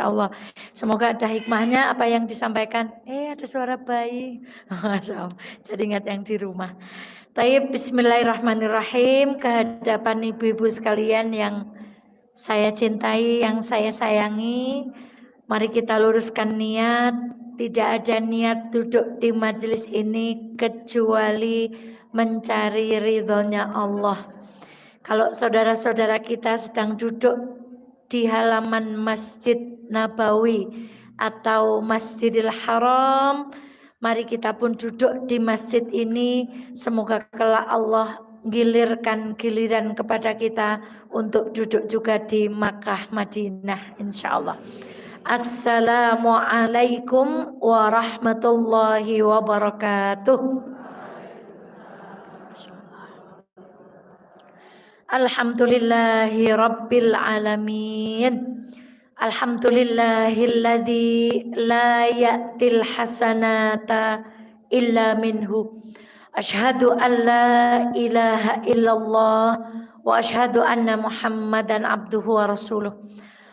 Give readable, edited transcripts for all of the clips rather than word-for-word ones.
Masya Allah. Semoga ada hikmahnya apa yang disampaikan. Ada suara bayi. Masya Allah. Jadi ingat yang di rumah. Taib, bismillahirrahmanirrahim. Kehadapan ibu-ibu sekalian yang saya cintai, yang saya sayangi. Mari kita luruskan niat. Tidak ada niat duduk di majelis ini kecuali mencari ridhonya Allah. Kalau saudara-saudara kita sedang duduk di halaman Masjid Nabawi atau Masjidil Haram, mari kita pun duduk di masjid ini. Semoga kelak Allah gilirkan giliran kepada kita untuk duduk juga di Makkah Madinah insyaallah. Assalamualaikum warahmatullahi wabarakatuh. Alhamdulillahi rabbil alamin. Alhamdulillahilladzi la ya'til hasanata illa minhu. Asyhadu an la ilaha illallah wa asyhadu anna Muhammadan abduhu wa rasuluh.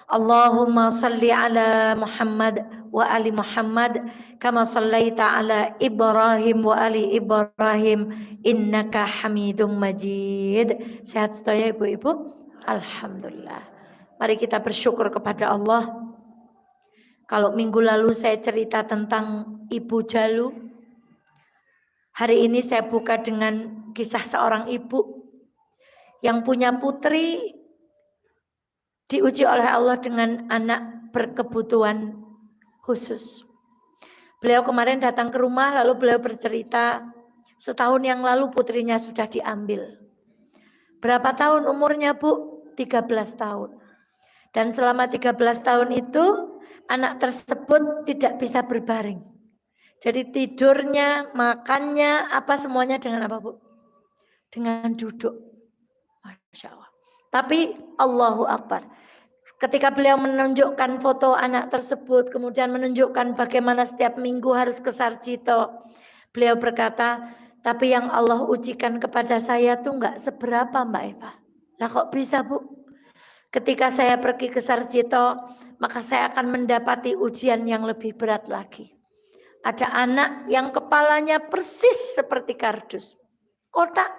Allahumma salli ala Muhammad wa ali Muhammad kama sallaita ala Ibrahim wa ali Ibrahim innaka Hamidum Majid. Sehat sedaya ibu-ibu? Alhamdulillah. Mari kita bersyukur kepada Allah. Kalau minggu lalu saya cerita tentang Ibu Jalu, hari ini saya buka dengan kisah seorang ibu yang punya putri diuji oleh Allah dengan anak berkebutuhan khusus. Beliau kemarin datang ke rumah lalu beliau bercerita setahun yang lalu putrinya sudah diambil. Berapa tahun umurnya Bu? 13 tahun. Dan selama 13 tahun itu anak tersebut tidak bisa berbaring. Jadi tidurnya, makannya, apa semuanya dengan apa Bu? Dengan duduk. Masya Allah. Tapi Allahu Akbar. Ketika beliau menunjukkan foto anak tersebut, kemudian menunjukkan bagaimana setiap minggu harus ke Sarjito, beliau berkata, tapi yang Allah ujikan kepada saya tuh nggak seberapa Mbak Eva. Lah kok bisa Bu? Ketika saya pergi ke Sarjito, maka saya akan mendapati ujian yang lebih berat lagi. Ada anak yang kepalanya persis seperti kardus, kotak.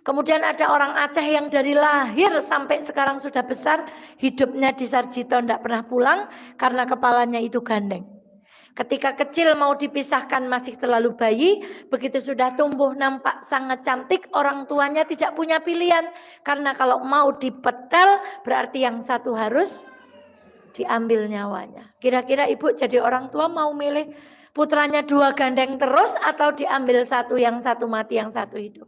Kemudian ada orang Aceh yang dari lahir sampai sekarang sudah besar, hidupnya di Sarjito tidak pernah pulang karena kepalanya itu gandeng. Ketika kecil mau dipisahkan masih terlalu bayi, begitu sudah tumbuh nampak sangat cantik, orang tuanya tidak punya pilihan. Karena kalau mau dipetel berarti yang satu harus diambil nyawanya. Kira-kira ibu jadi orang tua mau milih putranya dua gandeng terus atau diambil satu, yang satu mati yang satu hidup?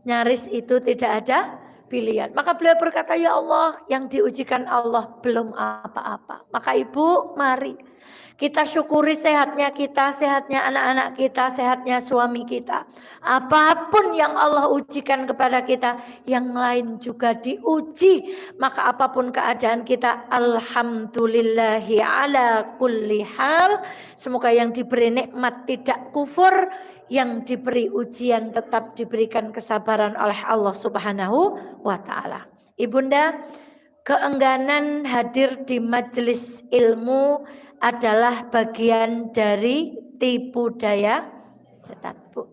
Nyaris itu tidak ada pilihan. Maka beliau berkata, ya Allah, yang diujikan Allah belum apa-apa. Maka ibu, mari kita syukuri sehatnya kita, sehatnya anak-anak kita, sehatnya suami kita. Apapun yang Allah ujikan kepada kita, yang lain juga diuji. Maka apapun keadaan kita, alhamdulillahi ala kulli hal. Semoga yang diberi nikmat tidak kufur, yang diberi ujian tetap diberikan kesabaran oleh Allah Subhanahu wa ta'ala. Ibunda, keengganan hadir di majelis ilmu adalah bagian dari tipu daya setan, Bu.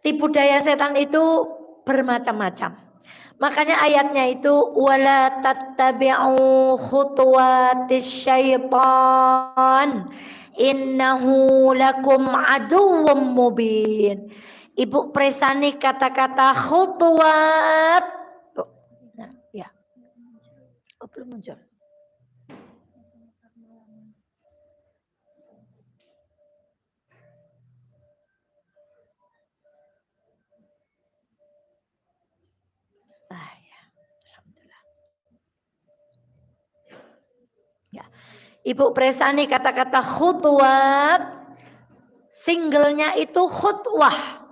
Tipu daya setan itu bermacam-macam. Makanya ayatnya itu wala tattabi'u khutuwatis syaitan innahu lakum aduwwum mubin. Ibu presani kata-kata khutuwat. Nah, ya. Oh, belum muncul. Ibu Presani kata-kata khutwat, singlenya itu khutwah.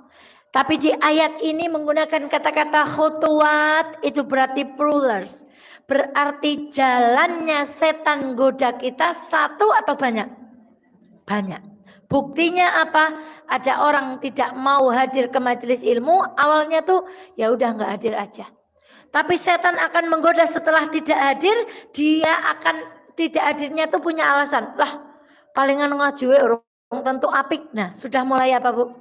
Tapi di ayat ini menggunakan kata-kata khutwat itu berarti plurals. Berarti jalannya setan goda kita satu atau banyak? Banyak. Buktinya apa? Ada orang tidak mau hadir ke majelis ilmu, awalnya tuh ya udah nggak hadir aja. Tapi setan akan menggoda setelah tidak hadir, dia akan tidak hadirnya itu punya alasan. Lah, palingan ngaji orang tentu apik. Nah, sudah mulai apa, Bu?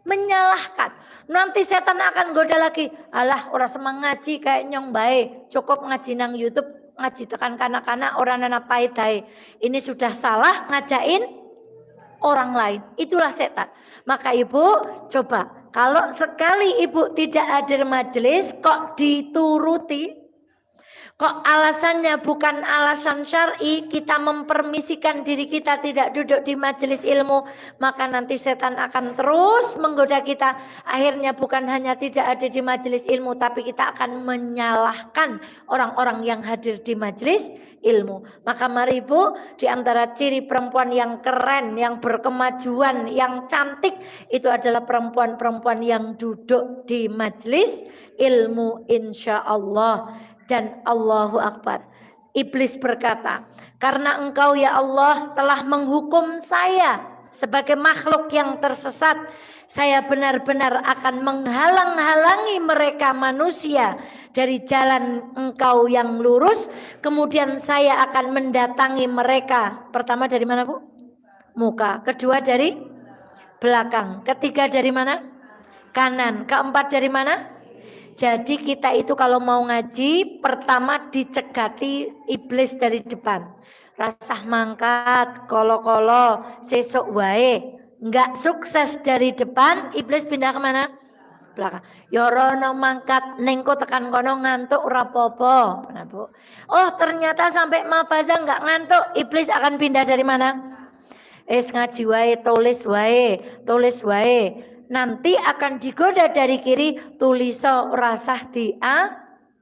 Menyalahkan. Nanti setan akan goda lagi. Alah, orang semang ngaji kayak nyong bae, cukup ngaji nang YouTube, ngaji tekan kanak-kanak orang nana paitai. Ini sudah salah ngajain orang lain. Itulah setan. Maka Ibu coba, kalau sekali Ibu tidak hadir majelis kok dituruti, kok alasannya bukan alasan syar'i, kita mempermisikan diri kita tidak duduk di majelis ilmu, maka nanti setan akan terus menggoda kita. Akhirnya bukan hanya tidak ada di majelis ilmu, tapi kita akan menyalahkan orang-orang yang hadir di majelis ilmu. Maka mari Ibu, di antara ciri perempuan yang keren, yang berkemajuan, yang cantik, itu adalah perempuan-perempuan yang duduk di majelis ilmu, insya Allah. Dan Allahu Akbar. Iblis berkata, karena engkau ya Allah telah menghukum saya sebagai makhluk yang tersesat, saya benar-benar akan menghalang-halangi mereka manusia dari jalan engkau yang lurus. Kemudian saya akan mendatangi mereka. Pertama dari mana, Bu? Muka. Kedua dari belakang. Ketiga dari mana? Kanan. Keempat dari mana? Jadi kita itu kalau mau ngaji, pertama dicegati iblis dari depan. Rasah mangkat, kolo-kolo, sesok wae. Enggak sukses dari depan, iblis pindah kemana? Belakang. Yorono mangkat, nengko tekan kono ngantuk rapopo. Nah, Bu. Oh ternyata sampai mafaza enggak ngantuk, iblis akan pindah dari mana? Ngaji wae, tulis wae. Nanti akan digoda dari kiri, tuliso rasah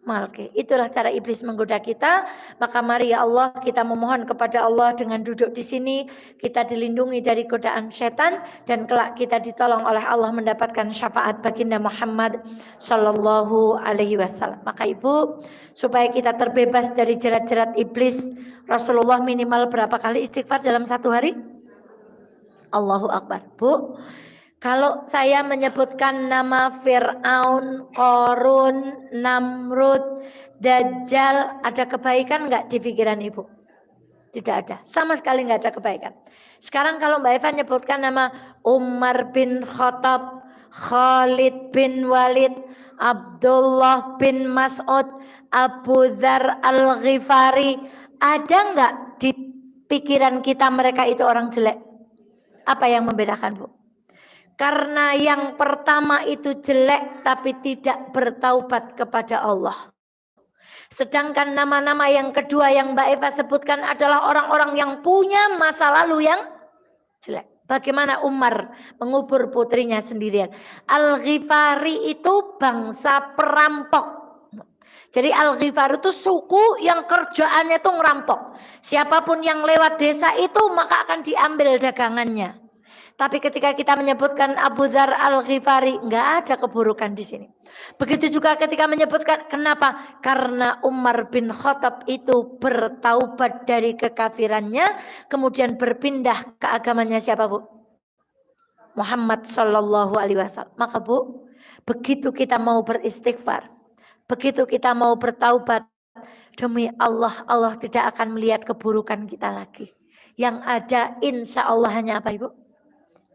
malke. Itulah cara iblis menggoda kita. Maka mari ya Allah, kita memohon kepada Allah dengan duduk di sini, kita dilindungi dari godaan setan dan kelak kita ditolong oleh Allah mendapatkan syafaat baginda Muhammad sallallahu alaihi wasallam. Maka Ibu, supaya kita terbebas dari jerat-jerat iblis, Rasulullah minimal berapa kali istighfar dalam satu hari? Allahu Akbar. Bu, kalau saya menyebutkan nama Fir'aun, Qarun, Namrud, Dajjal, ada kebaikan enggak di pikiran Ibu? Tidak ada, sama sekali enggak ada kebaikan. Sekarang kalau Mbak Eva menyebutkan nama Umar bin Khattab, Khalid bin Walid, Abdullah bin Mas'ud, Abu Dzar Al-Ghifari, ada enggak di pikiran kita mereka itu orang jelek? Apa yang membedakan, Bu? Karena yang pertama itu jelek tapi tidak bertaubat kepada Allah. Sedangkan nama-nama yang kedua yang Mbak Eva sebutkan adalah orang-orang yang punya masa lalu yang jelek. Bagaimana Umar mengubur putrinya sendirian. Al-Ghifari itu bangsa perampok. Jadi Al-Ghifari itu suku yang kerjaannya itu ngerampok. Siapapun yang lewat desa itu maka akan diambil dagangannya. Tapi ketika kita menyebutkan Abu Dzar Al-Ghifari, enggak ada keburukan di sini. Begitu juga ketika menyebutkan, kenapa? Karena Umar bin Khattab itu bertaubat dari kekafirannya, kemudian berpindah ke agamanya siapa, Bu? Muhammad sallallahu alaihi wasallam. Maka Bu, begitu kita mau beristighfar, begitu kita mau bertaubat, demi Allah, Allah tidak akan melihat keburukan kita lagi. Yang ada insya Allah hanya apa, Ibu?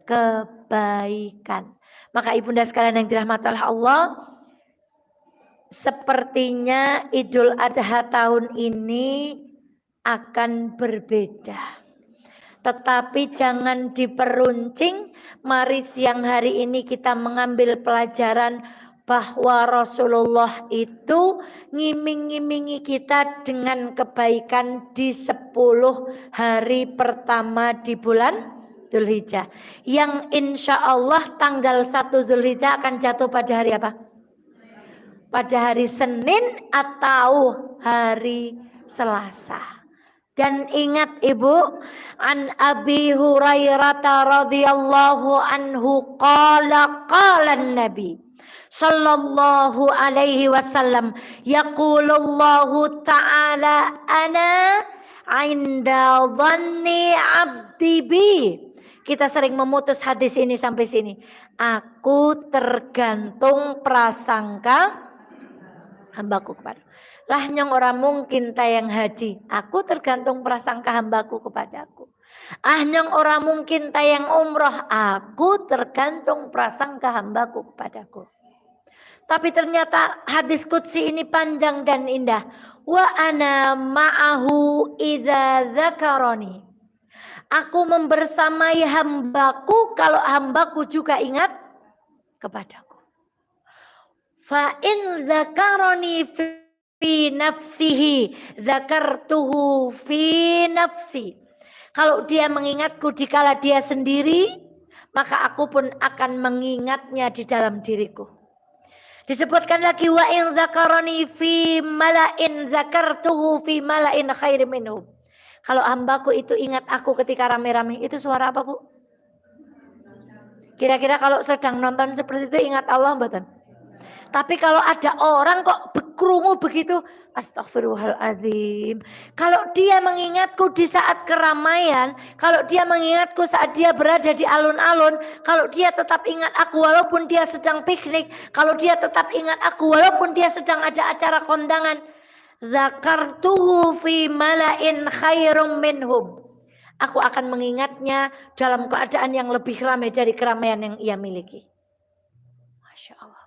Kebaikan. Maka ibunda sekalian yang dirahmati oleh Allah, sepertinya Idul Adha tahun ini akan berbeda. Tetapi jangan diperuncing. Mari siang hari ini kita mengambil pelajaran bahwa Rasulullah itu ngiming-ngimingi kita dengan kebaikan di 10 hari pertama di bulan Dzulhijjah, yang insya Allah tanggal 1 Dzulhijjah akan jatuh pada hari apa? Pada hari Senin atau hari Selasa. Dan ingat Ibu, an Abi Hurairah radhiyallahu anhu qala Nabi sallallahu alaihi wasallam, yaqulullahu ta'ala ana 'inda dhanni 'abdi bi. Kita sering memutus hadis ini sampai sini. Aku tergantung prasangka hambaku kepada. Lah nyong ora mungkin tayang haji, aku tergantung prasangka hambaku kepadaku. Ah nyong ora mungkin tayang umroh, aku tergantung prasangka hambaku kepadaku. Tapi ternyata hadis qudsi ini panjang dan indah. Wa ana ma'ahu idza dzakarani. Aku membersamai hambaku kalau hambaku juga ingat kepadaku. Fa in dzakarani fi nafsihi dzakartuhu fi nafsi. Kalau dia mengingatku dikala dia sendiri, maka aku pun akan mengingatnya di dalam diriku. Disebutkan lagi wa in dzakarani fi mala'in dzakartuhu fi mala'in khairin minhum. Kalau hambaku itu ingat aku ketika rame-rame, itu suara apa, Bu? Kira-kira kalau sedang nonton seperti itu ingat Allah mboten? Tapi kalau ada orang kok berkerumu begitu, astagfirullahaladzim. Kalau dia mengingatku di saat keramaian, kalau dia mengingatku saat dia berada di alun-alun, kalau dia tetap ingat aku walaupun dia sedang piknik, kalau dia tetap ingat aku walaupun dia sedang ada acara kondangan, dzakartuhu fi mala'in khairum minhum. Aku akan mengingatnya dalam keadaan yang lebih ramai dari keramaian yang ia miliki. Masya Allah.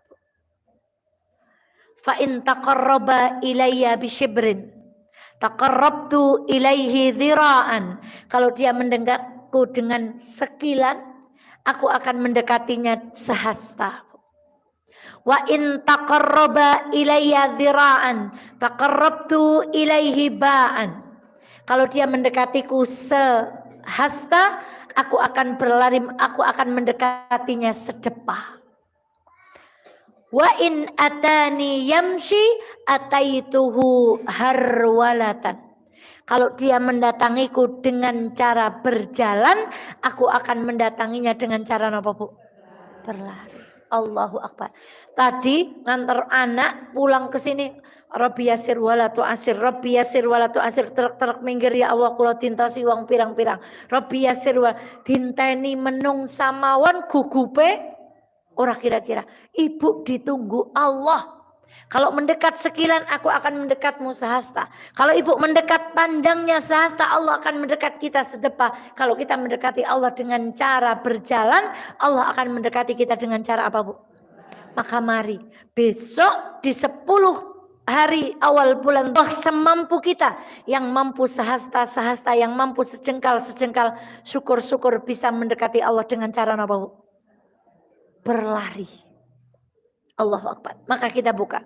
Fa in taqarraba ilayya bisyibrin taqarrabtu ilaihi dhira'an. Kalau dia mendekatku dengan sekilan, aku akan mendekatinya sehasta. Wa in taqarraba ilayya dhira'an taqarrabtu ilaihi ba'an. Kalau dia mendekatiku sehasta, aku akan berlari, aku akan mendekatinya sedepah. Wa in atani yamshi ataituhu harwalatan. Kalau dia mendatangiku dengan cara berjalan, aku akan mendatanginya dengan cara apa, Bu? Berlari. Allahu Akbar. Tadi nganter anak pulang ke sini, Rabbi yasir wala tu'asir, Rabbi yasir wala tu'asir, terek-terek minggir ya Allah kula tintasi wong pirang-pirang. Rabbi yasir wala dinteni menung samawan gugupe. Ora kira-kira, ibu ditunggu Allah. Kalau mendekat sekilan, aku akan mendekatmu sehasta. Kalau ibu mendekat panjangnya sehasta, Allah akan mendekat kita sedepah. Kalau kita mendekati Allah dengan cara berjalan, Allah akan mendekati kita dengan cara apa, Bu? Maka mari besok di 10 hari awal bulan semampu kita, yang mampu sehasta, yang mampu sejengkal, syukur-syukur bisa mendekati Allah dengan cara apa, Bu? Berlari. Allahu Akbar. Maka kita buka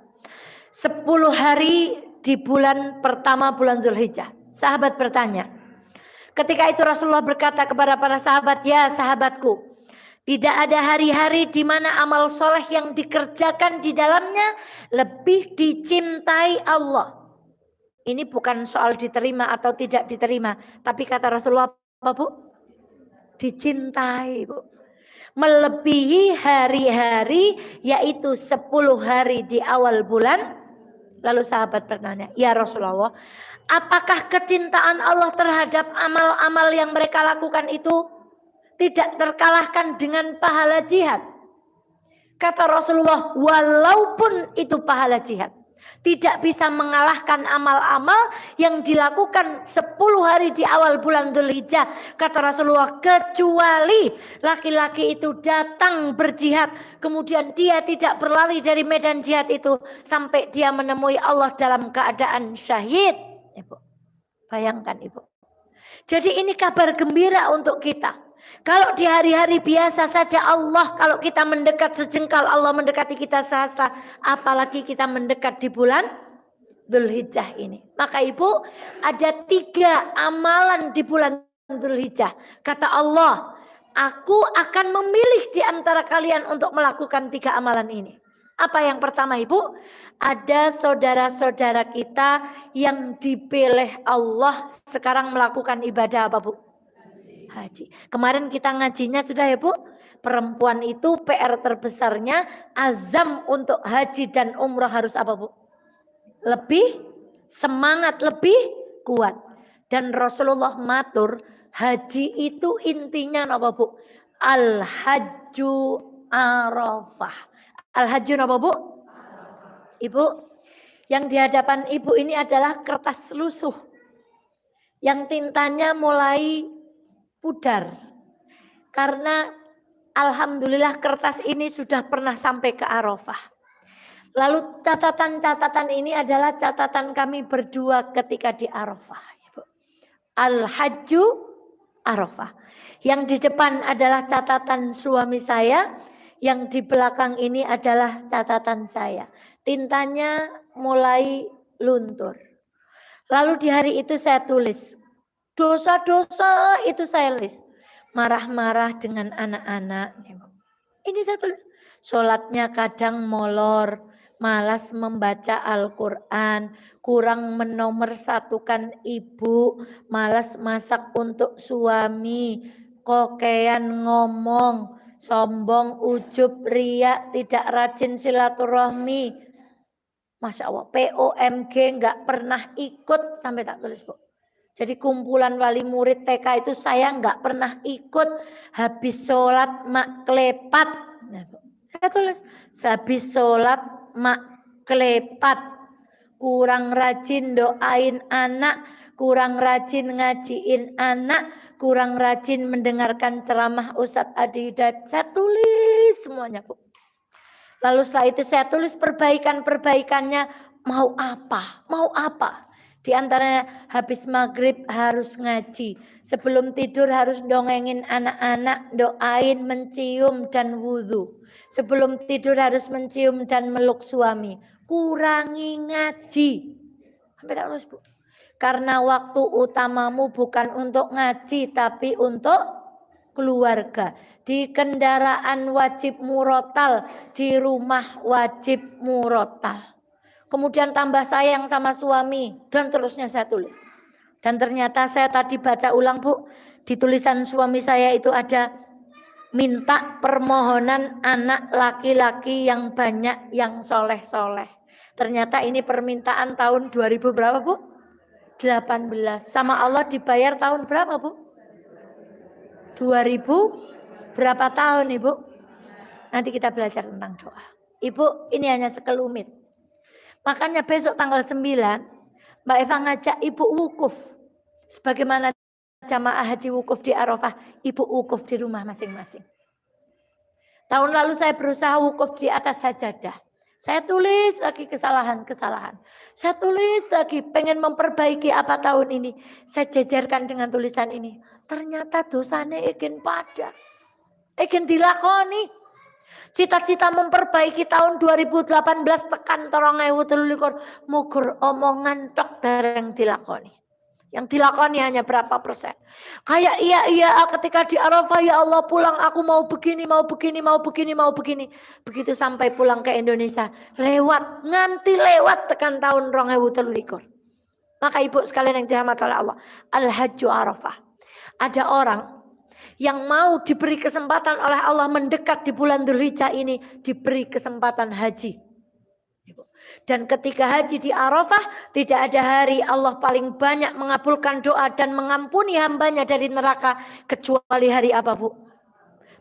10 hari di bulan pertama bulan Zulhijjah. Sahabat bertanya, ketika itu Rasulullah berkata kepada para sahabat, ya sahabatku, tidak ada hari-hari di mana amal soleh yang dikerjakan di dalamnya lebih dicintai Allah. Ini bukan soal diterima atau tidak diterima, tapi kata Rasulullah apa, Bu? Dicintai, Bu. Melebihi hari-hari, yaitu 10 hari di awal bulan. Lalu sahabat bertanya, ya Rasulullah, apakah kecintaan Allah terhadap amal-amal yang mereka lakukan itu tidak terkalahkan dengan pahala jihad? Kata Rasulullah, walaupun itu pahala jihad, tidak bisa mengalahkan amal-amal yang dilakukan 10 hari di awal bulan Dzulhijjah. Kata Rasulullah, kecuali laki-laki itu datang berjihad, kemudian dia tidak berlari dari medan jihad itu sampai dia menemui Allah dalam keadaan syahid. Ibu, bayangkan Ibu. Jadi ini kabar gembira untuk kita. Kalau di hari-hari biasa saja Allah, kalau kita mendekat sejengkal, Allah mendekati kita sehasta, apalagi kita mendekat di bulan Dzulhijjah ini. Maka Ibu, ada 3 amalan di bulan Dzulhijjah. Kata Allah, aku akan memilih di antara kalian untuk melakukan 3 amalan ini. Apa yang pertama, Ibu? Ada saudara-saudara kita yang dipilih Allah sekarang melakukan ibadah apa, Bu? Haji. Kemarin kita ngajinya sudah ya, Bu. Perempuan itu PR terbesarnya azam untuk haji dan umrah harus apa, Bu? Lebih semangat, lebih kuat. Dan Rasulullah matur, haji itu intinya apa, Bu? Al-hajju Arafah. Al-hajju apa, Bu? Ibu, Yang di hadapan ibu ini adalah kertas lusuh. Yang tintanya mulai pudar. Karena alhamdulillah kertas ini sudah pernah sampai ke Arafah. Lalu catatan-catatan ini adalah catatan kami berdua ketika di Arafah. Al-Hajju Arafah. Yang di depan adalah catatan suami saya, yang di belakang ini adalah catatan saya. Tintanya mulai luntur. Lalu di hari itu saya tulis, dosa-dosa itu saya tulis. Marah-marah dengan anak-anak. Ini saya tulis. Sholatnya kadang molor, malas membaca Al-Quran, kurang menomorsatukan ibu, malas masak untuk suami, kokean ngomong, sombong, ujub, riak, tidak rajin silaturahmi. Masya Allah, POMG nggak pernah ikut sampai tak tulis, Bu. Jadi kumpulan wali murid TK itu saya nggak pernah ikut. Habis sholat mak klepat. Nah, saya tulis, habis sholat mak klepat. Kurang rajin doain anak, kurang rajin ngajiin anak, kurang rajin mendengarkan ceramah Ustadz Adi Hidayat. Saya tulis semuanya, Bu. Lalu setelah itu saya tulis perbaikan-perbaikannya, mau apa? Mau apa? Di antaranya habis maghrib harus ngaji. Sebelum tidur harus dongengin anak-anak, doain, mencium dan wudhu. Sebelum tidur harus mencium dan meluk suami. Kurangi ngaji. Sampai tak terus, Bu. Karena waktu utamamu bukan untuk ngaji tapi untuk keluarga. Di kendaraan wajib murotal, di rumah wajib murotal. Kemudian tambah sayang sama suami, dan terusnya saya tulis. Dan ternyata saya tadi baca ulang, Bu, di tulisan suami saya itu ada minta permohonan anak laki-laki yang banyak, yang soleh-soleh. Ternyata ini permintaan tahun 2000 berapa, Bu? 18. Sama Allah dibayar tahun berapa, Bu? 2000 berapa tahun, Ibu? Nanti kita belajar tentang doa. Ibu, ini hanya sekelumit. Makanya besok tanggal 9 Mbak Eva ngajak Ibu wukuf. Sebagaimana jamaah haji wukuf di Arafah, Ibu wukuf di rumah masing-masing. Tahun lalu saya berusaha wukuf di atas sajadah. Saya tulis lagi kesalahan-kesalahan. Saya tulis lagi pengen memperbaiki apa tahun ini. Saya jejerkan dengan tulisan ini. Ternyata dosanya ingin pada. Ingin dilakoni. Cita-cita memperbaiki tahun 2018 tekan 2023 mugur omongan tok dereng dilakoni. Yang dilakoni hanya berapa persen. Kayak iya ketika di Arafah, ya Allah pulang aku mau begini. Begitu sampai pulang ke Indonesia nganti lewat tekan tahun 2023. Maka ibu sekalian yang dirahmati oleh Allah, Al-Hajju Arafah. Ada orang yang mau diberi kesempatan oleh Allah mendekat di bulan Dzulhijjah ini, diberi kesempatan haji. Dan ketika haji di Arafah, tidak ada hari Allah paling banyak mengabulkan doa dan mengampuni hambanya dari neraka kecuali hari apa, Bu?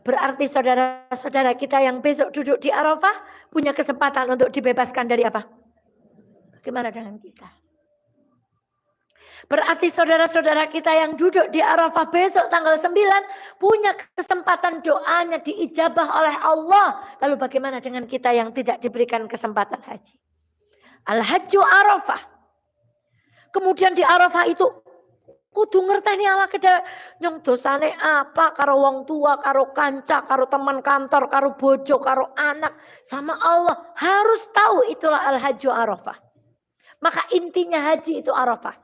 Berarti saudara-saudara kita yang besok duduk di Arafah punya kesempatan untuk dibebaskan dari apa? Bagaimana dengan kita? Berarti saudara-saudara kita yang duduk di Arafah besok tanggal 9 punya kesempatan doanya diijabah oleh Allah. Lalu bagaimana dengan kita yang tidak diberikan kesempatan haji? Al-Hajju Arafah. Kemudian di Arafah itu kudu ngerteni awake dhewe nyong dosane apa karo wong tua, karo kanca, karo teman kantor, karo bojo, karo anak, sama Allah. Harus tahu itulah Al-Hajju Arafah. Maka intinya haji itu Arafah.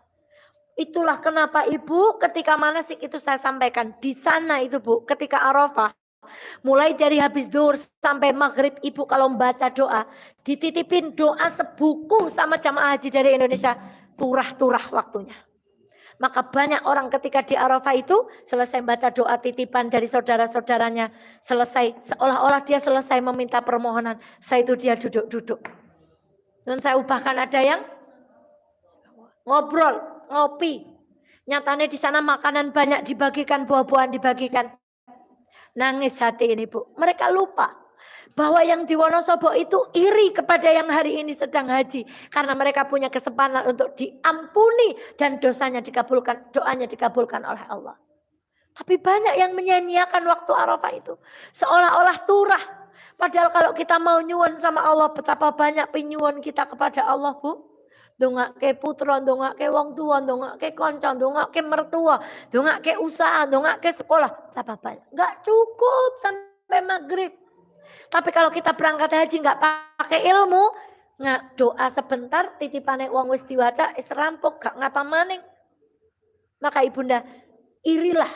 Itulah kenapa Ibu ketika manasik itu saya sampaikan di sana itu, Bu, ketika Arafah mulai dari habis zuhur sampai maghrib, Ibu kalau membaca doa dititipin doa sebuku sama jamaah haji dari Indonesia, turah-turah waktunya. Maka banyak orang ketika di Arafah itu selesai baca doa titipan dari saudara-saudaranya, selesai seolah-olah dia selesai meminta permohonan, saya itu dia duduk-duduk. Dan saya ubahkan ada yang ngobrol, ngopi. Nyatanya di sana makanan banyak dibagikan, buah-buahan dibagikan. Nangis hati ini, Bu. Mereka lupa. Bahwa yang di Wonosobo itu iri kepada yang hari ini sedang haji. Karena mereka punya kesempatan untuk diampuni dan dosanya dikabulkan, doanya dikabulkan oleh Allah. Tapi banyak yang menyanyiakan waktu Arafah itu. Seolah-olah turah. Padahal kalau kita mau nyuwun sama Allah, betapa banyak penyuwun kita kepada Allah, Bu. Dongake putra, dongake wong tua, dongake kanca, dongake mertua, dongake usaha, dongake sekolah. Betapa banyak. Enggak cukup sampai maghrib. Tapi kalau kita berangkat haji nggak pakai ilmu, nggak doa sebentar, titipane wong wis diwaca, rampok, gak ngapa maning. Maka ibunda, irilah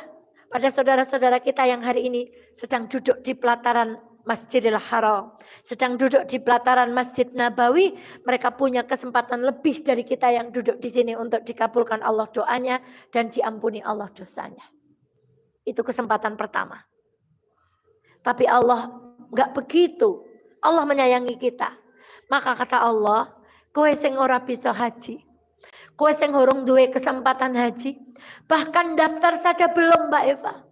pada saudara-saudara kita yang hari ini sedang duduk di pelataran Masjidil Haram, sedang duduk di pelataran Masjid Nabawi, mereka punya kesempatan lebih dari kita yang duduk di sini untuk dikabulkan Allah doanya dan diampuni Allah dosanya. Itu kesempatan pertama. Tapi Allah enggak begitu. Allah menyayangi kita. Maka kata Allah, kowe sing ora bisa haji, kowe sing urung duwe kesempatan haji, bahkan daftar saja belum Mbak Eva.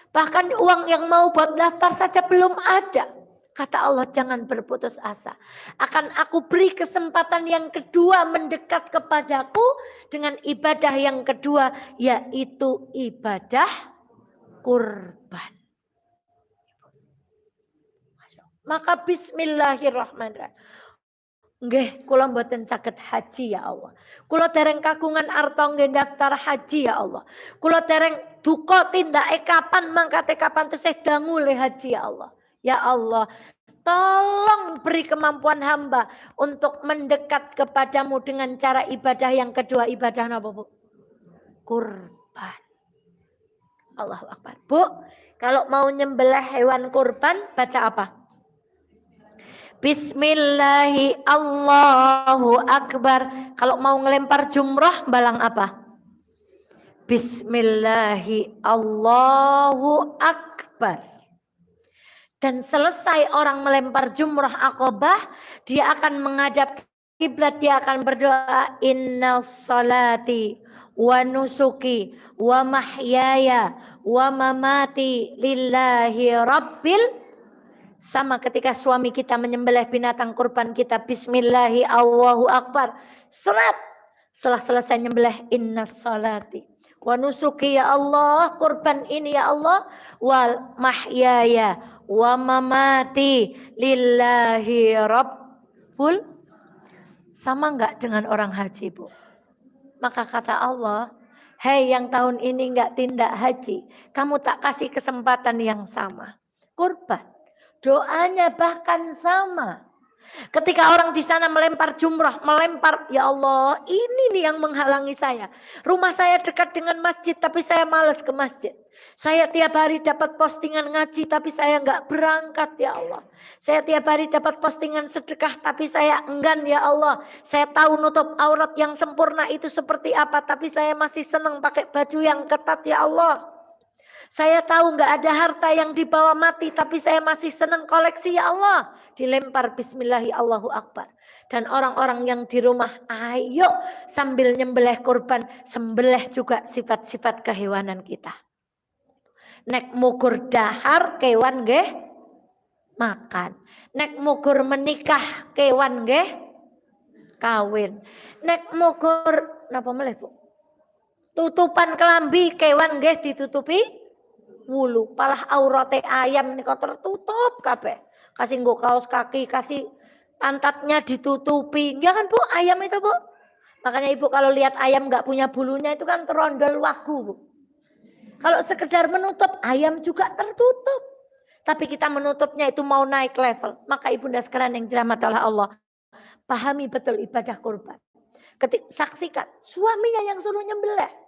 Bahkan uang yang mau buat daftar saja belum ada. Kata Allah, jangan berputus asa. Akan aku beri kesempatan yang kedua mendekat kepadaku dengan ibadah yang kedua, yaitu ibadah kurban. Maka bismillahirrahmanirrahim. Nggih, kula mboten saged haji ya Allah. Kula dereng kagungan arta nggih daftar haji ya Allah. Kula dereng duka tindake kapan mangkate kapan tesih dangu le haji ya Allah. Ya Allah, tolong beri kemampuan hamba untuk mendekat kepadamu dengan cara ibadah yang kedua, ibadah apa, Bu? Kurban. Allahu Akbar. Bu, kalau mau nyembelih hewan kurban baca apa? Bismillahi Allahu Akbar. Kalau mau ngelempar jumrah balang apa? Bismillahi Allahu Akbar. Dan selesai orang melempar jumrah Aqabah, dia akan menghadap kiblat, dia akan berdoa, inna salati wa nusuki wa mahyaya wa mamati lillahi rabbil. Sama ketika suami kita menyembelih binatang kurban kita, bismillahi Allahu Akbar, salat. Setelah selesai nyembelih, inna salati wa nusuki ya Allah, kurban ini ya Allah, wal mahyaya wa mamati lillahi rabbul. Sama enggak dengan orang haji, Bu? Maka kata Allah, hei yang tahun ini enggak tindak haji, kamu tak kasih kesempatan yang sama. Kurban. Doanya bahkan sama. Ketika orang di sana melempar jumrah, melempar, ya Allah, ini nih yang menghalangi saya. Rumah saya dekat dengan masjid, tapi saya malas ke masjid. Saya tiap hari dapat postingan ngaji, tapi saya enggak berangkat, ya Allah. Saya tiap hari dapat postingan sedekah, tapi saya enggan, ya Allah. Saya tahu nutup aurat yang sempurna itu seperti apa, tapi saya masih senang pakai baju yang ketat, ya Allah. Saya tahu nggak ada harta yang dibawa mati, tapi saya masih senang koleksi ya Allah. Dilempar bismillahi Allahu Akbar. Dan orang-orang yang di rumah, ayo sambil nyembelih kurban, sembelih juga sifat-sifat kehewanan kita. Nek mugur dahar kewan nggih makan. Nek mugur menikah kewan nggih kawin. Nek mugur napa meleh Bu? Tutupan kelambi kewan nggih ditutupi wulu. Palah aurate ayam nika tertutup kabeh. Kasih nggo kaos kaki, kasih pantatnya ditutupi. Ya kan Bu, ayam itu Bu. Makanya Ibu kalau lihat ayam nggak punya bulunya itu kan terondol wagu Bu. Kalau sekedar menutup, ayam juga tertutup. Tapi kita menutupnya itu mau naik level. Maka ibunda sekalian yang dirahmati oleh Allah, pahami betul ibadah kurban. Saksikan suaminya yang suruh nyembelih.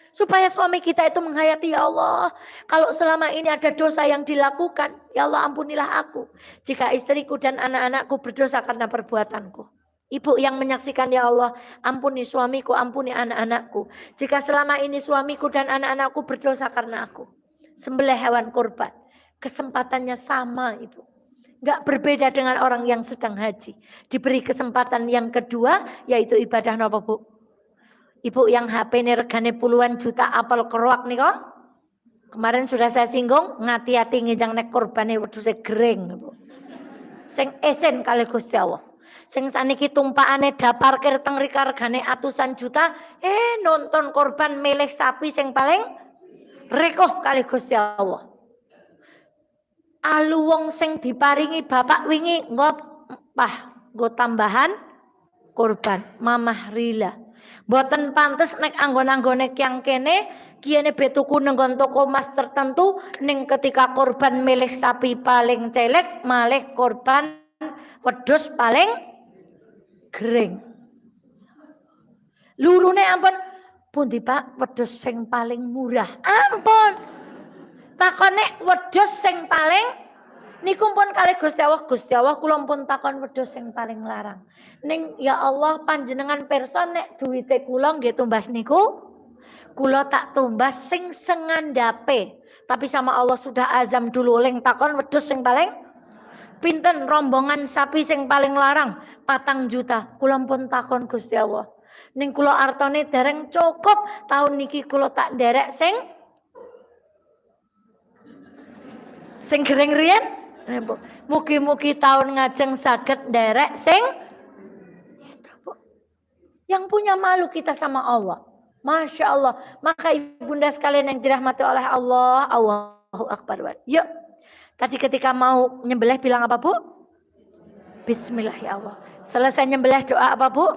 Supaya suami kita itu menghayati, ya Allah, kalau selama ini ada dosa yang dilakukan, ya Allah ampunilah aku. Jika istriku dan anak-anakku berdosa karena perbuatanku. Ibu yang menyaksikan, ya Allah, ampuni suamiku, ampuni anak-anakku. Jika selama ini suamiku dan anak-anakku berdosa karena aku. Sembelih hewan kurban. Kesempatannya sama, Ibu. Enggak berbeda dengan orang yang sedang haji. Diberi kesempatan yang kedua, yaitu ibadah apa Bu? Ibu yang HP ini regane puluhan juta apel keroak nih kok. Kemarin sudah saya singgung, ngati-hati ngejang nek korbane wedhuse gering. Sing esen kali Gusti Allah. Sing saniki tumpakane da parkir teng mriki regane atusan juta, nonton korban milih sapi sing paling rekoh kali Gusti Allah. Alu wong sing diparingi bapak wingi nggo tambahan korban mamah rila. Mboten pantes nek anggon-anggone kyang kene kiyene betuku nenggon toko emas tertentu ning ketika korban milih sapi paling celek malih korban wedhus paling gering. Lurune ampun pundi Pak wedhus sing paling murah. Ampun. Takone wedhus sing paling niku pun kali Gusti Allah kula pun takon wedhus sing paling larang. Ning ya Allah panjenengan pirsa nek duwite kula nggih tumbas niku kula tak tumbas sing sengandape. Tapi sama Allah sudah azam dulu leng takon wedhus sing paling pinten rombongan sapi sing paling larang 4 juta. Kula pun takon Gusti Allah. Ning kula artone dereng cukup tahun niki kula tak nderek sing gering riyen. Mugi-mugi tahun ngajeng saged nderek sing itu, Bu. Yang punya malu kita sama Allah. Masya Allah. Maka ibunda sekalian yang dirahmati oleh Allah, Allahu Akbar. Yuk. Tadi ketika mau nyembelih bilang apa, Bu? Bismillah ya Allah. Selesai nyembelih doa apa, Bu?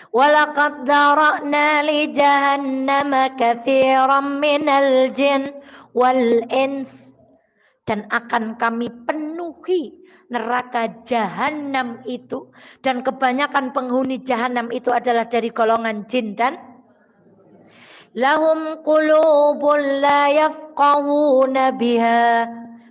Walaqad dara'na li jahannama katsiran minal jin wal ins. Dan akan kami penuhi neraka jahanam itu. Dan kebanyakan penghuni jahanam itu adalah dari golongan jin dan lahum qulubun la yafqahuna biha.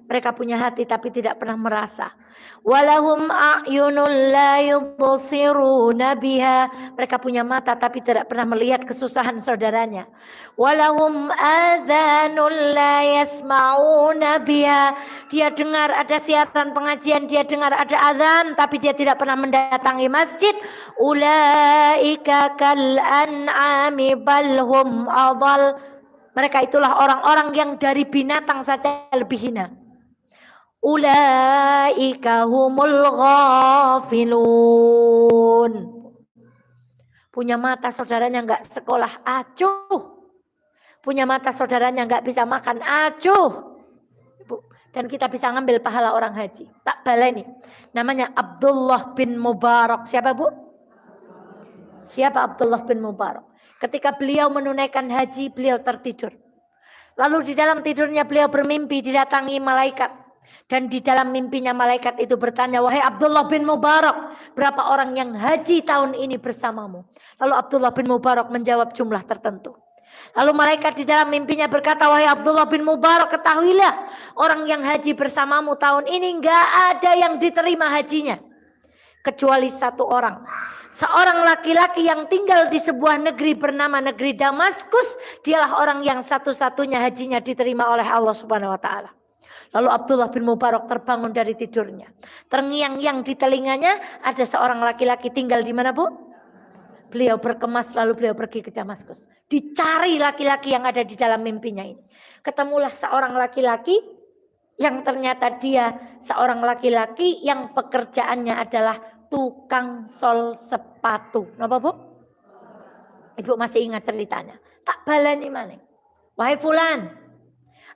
Mereka punya hati tapi tidak pernah merasa. Walahum a'yunul la yubsiruna biha. Mereka punya mata tapi tidak pernah melihat kesusahan saudaranya. Walahum adhanul la yasma'una biha. Dia dengar ada siaran pengajian, dia dengar ada azan tapi dia tidak pernah mendatangi masjid. Ulaika kal an'ami balhum adhal. Mereka itulah orang-orang yang dari binatang saja lebih hina. Ulaika humul ghafilun. Punya mata saudaranya enggak sekolah, acuh. Punya mata saudaranya enggak bisa makan, acuh. Dan kita bisa ngambil pahala orang haji. Tak baleni. Namanya Abdullah bin Mubarak. Siapa, Bu? Siapa Abdullah bin Mubarak? Ketika beliau menunaikan haji, beliau tertidur. Lalu di dalam tidurnya beliau bermimpi didatangi malaikat. Dan di dalam mimpinya malaikat itu bertanya, wahai Abdullah bin Mubarak, berapa orang yang haji tahun ini bersamamu? Lalu Abdullah bin Mubarak menjawab jumlah tertentu. Lalu malaikat di dalam mimpinya berkata, wahai Abdullah bin Mubarak, ketahuilah orang yang haji bersamamu tahun ini enggak ada yang diterima hajinya. Kecuali 1 orang. Seorang laki-laki yang tinggal di sebuah negeri bernama negeri Damaskus. Dialah orang yang satu-satunya hajinya diterima oleh Allah Subhanahu wa ta'ala. Lalu Abdullah bin Mubarak terbangun dari tidurnya. Terngiang-ngiang di telinganya ada seorang laki-laki tinggal di mana, Bu? Beliau berkemas lalu beliau pergi ke Damaskus. Dicari laki-laki yang ada di dalam mimpinya ini. Ketemulah seorang laki-laki yang ternyata dia seorang laki-laki yang pekerjaannya adalah tukang sol sepatu. Napa, Bu? Ibu masih ingat ceritanya? Tak baleni maning. Wahai fulan,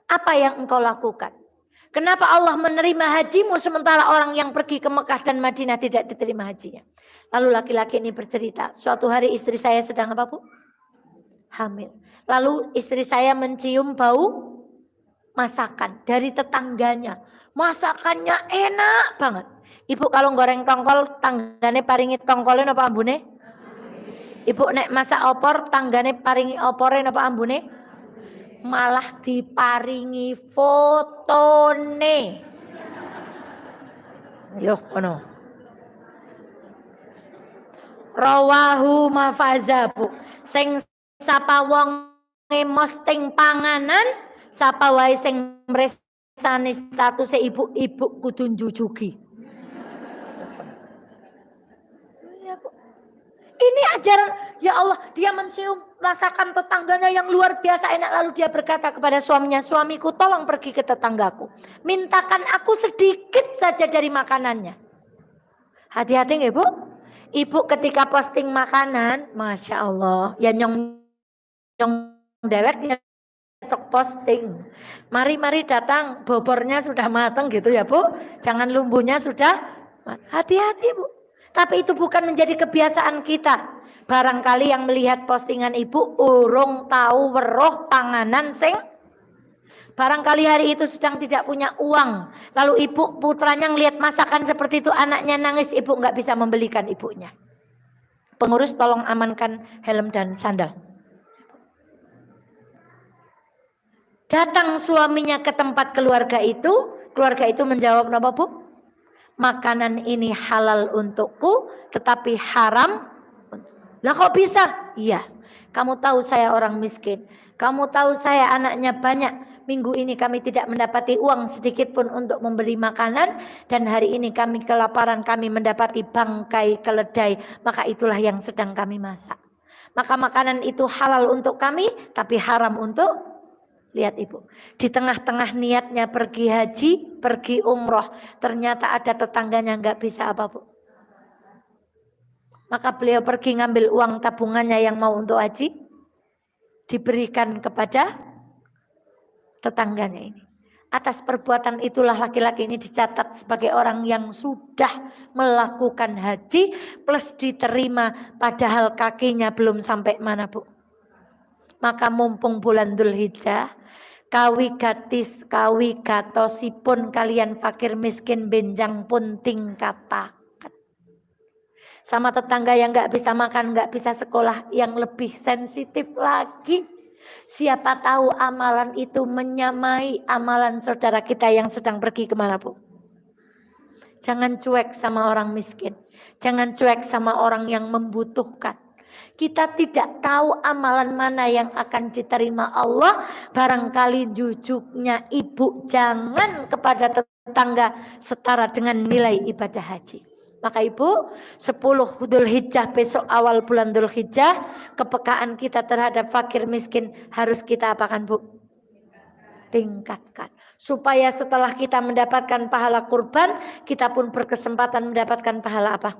apa yang engkau lakukan? Kenapa Allah menerima hajimu sementara orang yang pergi ke Mekah dan Madinah tidak diterima hajinya? Lalu laki-laki ini bercerita, suatu hari istri saya sedang apa, Bu? Hamil. Lalu istri saya mencium bau masakan dari tetangganya. Masakannya enak banget. Ibu kalau goreng tongkol, tanggane paringi tongkolnya apa ambune? Ibu nek masak opor, tanggane paringi opore apa ambune? Malah diparingi fotone. Yo kono. Rawahu mafaza, Bu. Sing sapa wong mosting panganan, sapa wae sing mresani statuse ibu-ibu kudu njujugi. Ini ajaran, ya Allah, dia mencium masakan tetangganya yang luar biasa enak. Lalu dia berkata kepada suaminya, suamiku tolong pergi ke tetanggaku. Mintakan aku sedikit saja dari makanannya. Hati-hati nggak Bu? Ibu ketika posting makanan, Masya Allah, ya nyong dewek ya cok posting. Mari datang, bobornya sudah matang gitu ya Bu. Jangan lumbuhnya sudah. Hati-hati Bu. Tapi itu bukan menjadi kebiasaan kita. Barangkali yang melihat postingan ibu urung tahu weruh panganan sing. Barangkali hari itu sedang tidak punya uang. Lalu ibu putranya ngelihat masakan seperti itu, anaknya nangis, ibu nggak bisa membelikan ibunya. Pengurus tolong amankan helm dan sandal. Datang suaminya ke tempat keluarga itu menjawab apa Bu? Makanan ini halal untukku tetapi haram. Lah kok bisa? Iya. Kamu tahu saya orang miskin. Kamu tahu saya anaknya banyak. Minggu ini kami tidak mendapati uang sedikit pun untuk membeli makanan. Dan hari ini kami kelaparan, kami mendapati bangkai keledai. Maka itulah yang sedang kami masak. Maka makanan itu halal untuk kami tapi haram untuk. Lihat ibu, di tengah-tengah niatnya pergi haji, pergi umroh, ternyata ada tetangganya nggak bisa apa Bu. Maka beliau pergi ngambil uang tabungannya yang mau untuk haji, diberikan kepada tetangganya ini. Atas perbuatan itulah laki-laki ini dicatat sebagai orang yang sudah melakukan haji plus diterima padahal kakinya belum sampai mana Bu. Maka mumpung bulan Dzulhijjah, kawi gatosipun kalian fakir miskin benjang pun tingkatakan. Sama tetangga yang gak bisa makan, gak bisa sekolah, yang lebih sensitif lagi. Siapa tahu amalan itu menyamai amalan saudara kita yang sedang pergi kemana Bu. Jangan cuek sama orang miskin. Jangan cuek sama orang yang membutuhkan. Kita tidak tahu amalan mana yang akan diterima Allah. Barangkali jujuknya ibu jangan kepada tetangga setara dengan nilai ibadah haji. Maka ibu 10 Dzulhijjah besok awal bulan Dzulhijjah, kepekaan kita terhadap fakir miskin harus kita apakan Bu? Tingkatkan. Supaya setelah kita mendapatkan pahala kurban, kita pun berkesempatan mendapatkan pahala apa?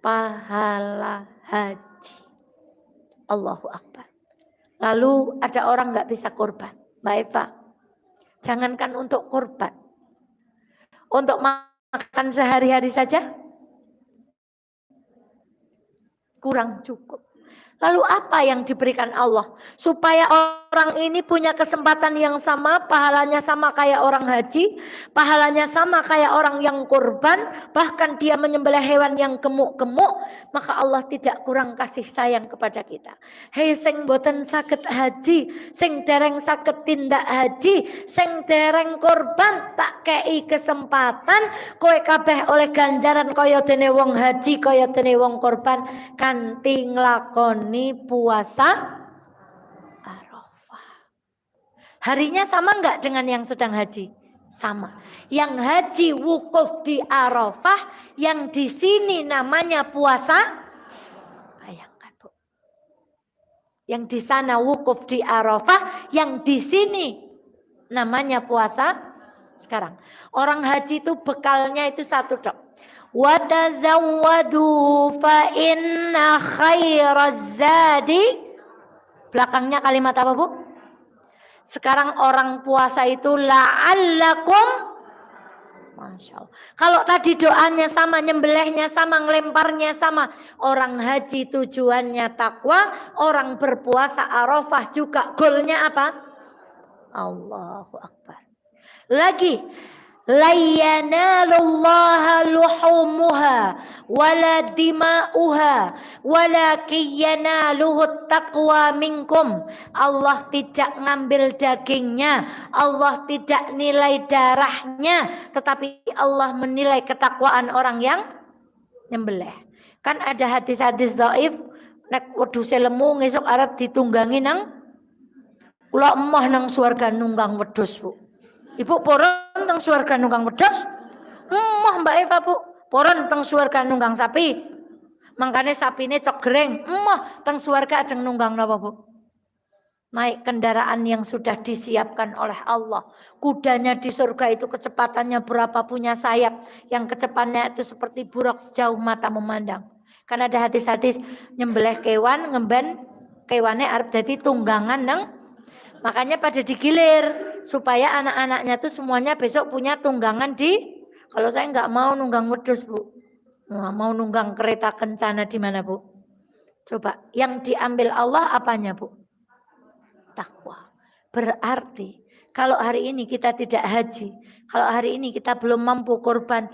Pahala haji. Allahu Akbar. Lalu ada orang gak bisa kurban. Mbak Eva, jangankan untuk kurban, untuk makan sehari-hari saja kurang cukup. Lalu apa yang diberikan Allah? Supaya orang ini punya kesempatan yang sama, pahalanya sama kayak orang haji, pahalanya sama kayak orang yang kurban, bahkan dia menyembelih hewan yang gemuk-gemuk, maka Allah tidak kurang kasih sayang kepada kita. Hei sing boten saged haji, sing dereng saged tindak haji, sing dereng kurban, tak kei kesempatan, kowe kabeh oleh ganjaran kaya dene wong haji, kaya dene wong kurban, kanthi nglakoni puasa Arafah. Harinya sama enggak dengan yang sedang haji? Sama. Yang haji wukuf di Arafah, yang di sini namanya puasa. Bayangkan Bu. Yang di sana wukuf di Arafah, yang di sini namanya puasa. Sekarang orang haji itu bekalnya itu satu dok. Watazawwadu fa inna khairaz zadi. Belakangnya kalimat apa Bu? Sekarang orang puasa itu la'allakum. Masya Allah. Kalau tadi doanya sama, nyembelihnya sama, ngelemparnya sama. Orang haji tujuannya takwa, orang berpuasa Arafah juga golnya apa? Allahu Akbar. Lagi la yanalullaha luhumuha wala dima'uha walakin yanaluhut taqwa minkum. Allah tidak ngambil dagingnya, Allah tidak nilai darahnya, tetapi Allah menilai ketakwaan orang yang nyembelih. Kan ada hadis-hadis dhaif, nek wedhuse lemu ngesuk arep ditunggangi nang kula emoh nang swarga nunggang wedhus Bu. Ibu poron teng swarga nunggang wedhus? Emoh Mbak Eva Bu, poron teng swarga nunggang sapi. Mangkane sapine cok gereng, emoh teng swarga ajeng nunggang napa Bu? Naik kendaraan yang sudah disiapkan oleh Allah. Kudanya di surga itu kecepatannya berapa, punya sayap yang kecepatannya itu seperti buruk sejauh mata memandang. Karena ada hadis-hadis nyembelih kewan ngemben kewane arep dadi tunggangan nang, makanya pada digilir supaya anak-anaknya tuh semuanya besok punya tunggangan di. Kalau saya nggak mau nunggang wedhus Bu, mau nunggang kereta kencana di mana Bu? Coba yang diambil Allah apanya Bu? Takwa. Berarti kalau hari ini kita tidak haji, kalau hari ini kita belum mampu korban,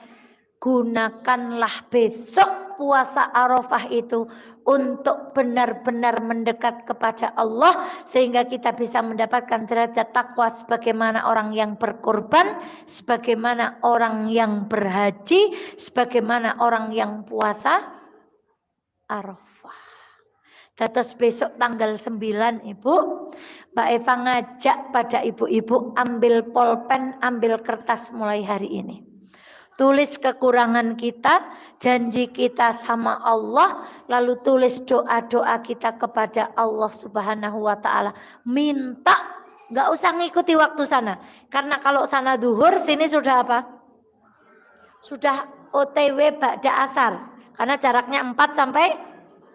gunakanlah besok puasa Arafah itu untuk benar-benar mendekat kepada Allah sehingga kita bisa mendapatkan derajat takwa sebagaimana orang yang berkorban, sebagaimana orang yang berhaji, sebagaimana orang yang puasa Arafah. Terus besok tanggal 9 Ibu, Mbak Eva ngajak pada ibu-ibu ambil pulpen, ambil kertas mulai hari ini. Tulis kekurangan kita, janji kita sama Allah, lalu tulis doa-doa kita kepada Allah Subhanahu wa taala. Minta, nggak usah ngikuti waktu sana. Karena kalau sana duhur, sini sudah apa? Sudah OTW ba'da asar. Karena jaraknya 4 sampai